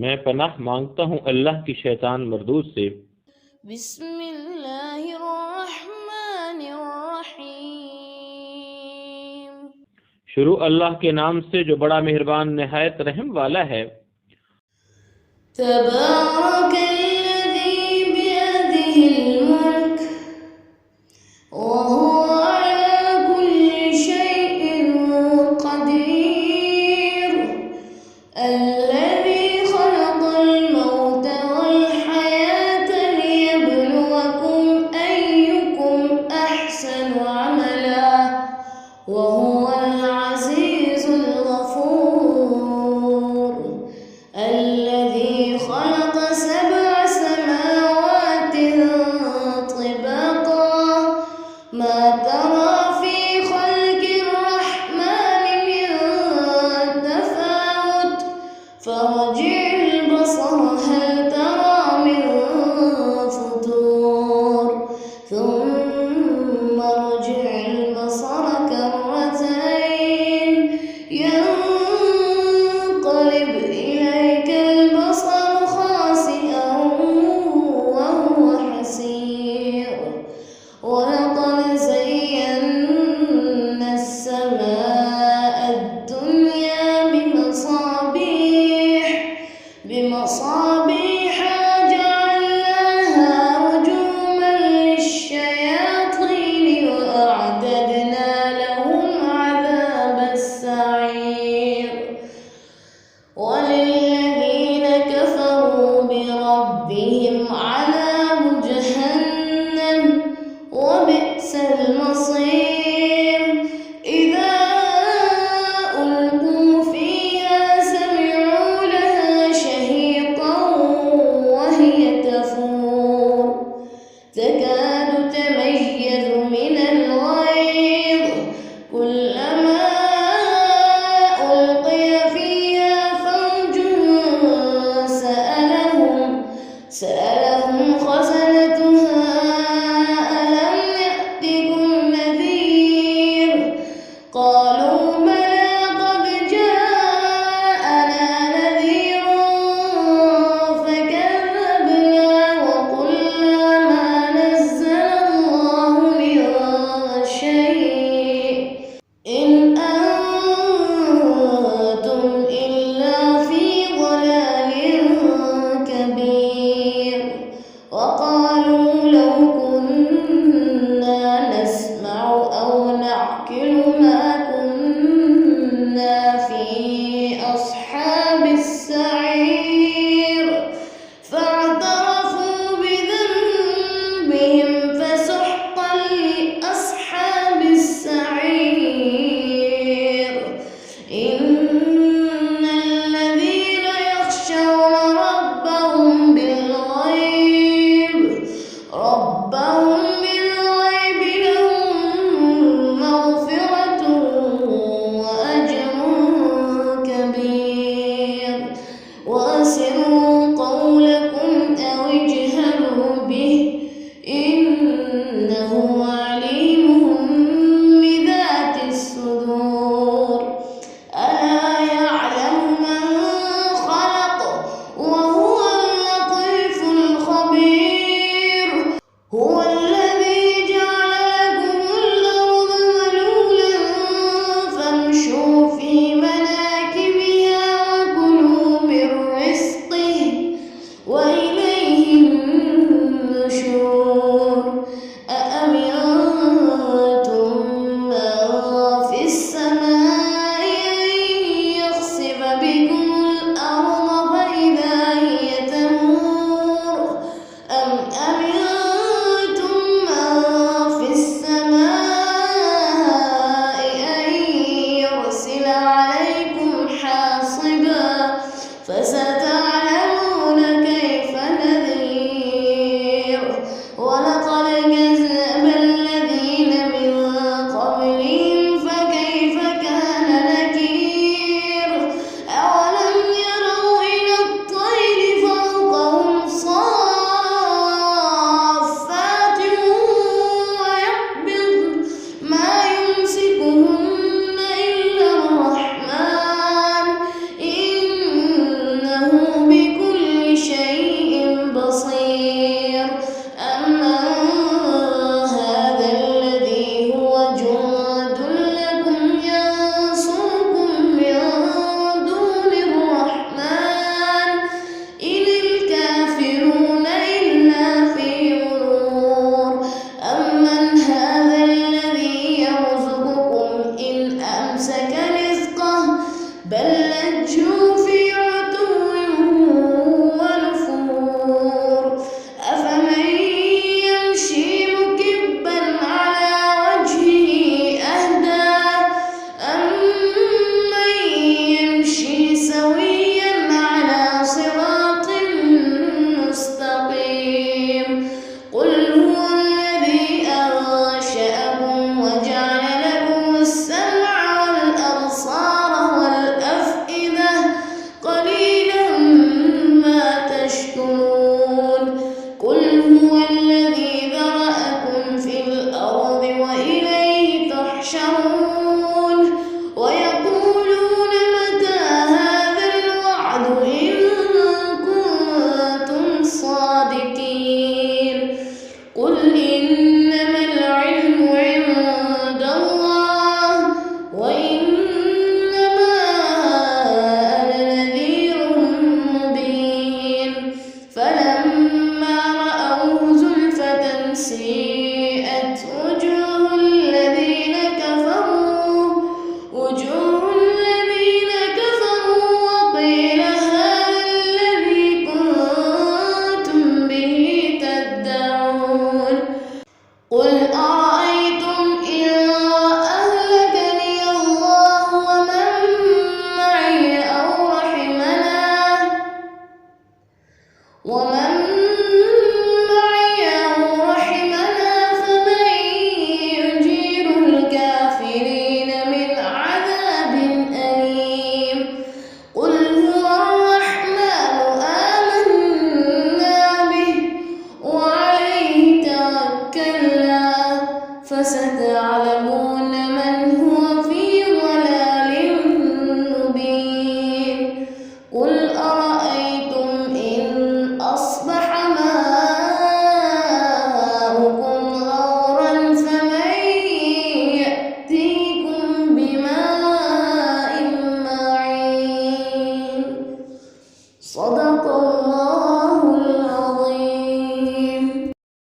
मैं पनाह मांगता हूँ अल्लाह की शैतान मरदूद से। बिस्मिल्लाहिर्रहमानिर्रहीम। शुरू अल्लाह के नाम से जो बड़ा मेहरबान निहायत रहम वाला है। तबारकल्लज़ी बियदिहिल मुल्क व हुवा अला कुल्लि शैइन क़दीर। الذي خلق الموت والحياة ليبلوكم أيكم أحسن عملا وهو العزيز الغفور. الذي خلق 7 سماوات طباقا ما ترى في خلق الرحمن من تفاوت فارجع البصر هل ترى من فطور ثم ارجع البصر كرتين ينقلب إليك البصر خاسئا وهو حسير. ولقد زينا السماء الدنيا بمصابيح وجعلناها رجوما للشياطين وأعتدنا لهم عذاب السعير. وللذين كفروا بربهم عذاب جهنم وبئس المصير. إذا ألقوا فيها سمعوا لها شهيقا وهي تفور تكاد تميز من الغيظ كلما ألقي فيها فوج سألهم خزنتها ألم يأتكم نذير قالوا بلى قد جاءنا نذير فكذبنا وقلنا ما نزل الله من شيء إن أنتم إلا في ضلال كبير. وقالوا لو كنا نسمع أو نعقل ما كنا في أصحاب السعير فاعترفوا بذنبهم فسحقا لأصحاب السعير. إن الذين يخشون ربهم بالغيب لهم مغفرة وأجر كبير. وأسروا قولكم أو اجهروا به إنه عليم بذات الصدور. ألا يعلم من خلق وهو اللطيف الخبير. هو الذي جعل لكم الأرض ذلولا فامشوا في مناكبها وكلوا من رزقه وإليه النشور. أأمنتم من في السماء أن يخسف بكم الأرض فإذا هي تمور أم أمنتم من في السماء أن يرسل عليكم حاصبا فستعلمون كيف نذير. ولقد إنما العلم عند الله وإنما أنا نذير مبين فلما رأوه زلفة سيئت وجوه الذين كفروا وقيل هذا الذي كنتم به تدعون قل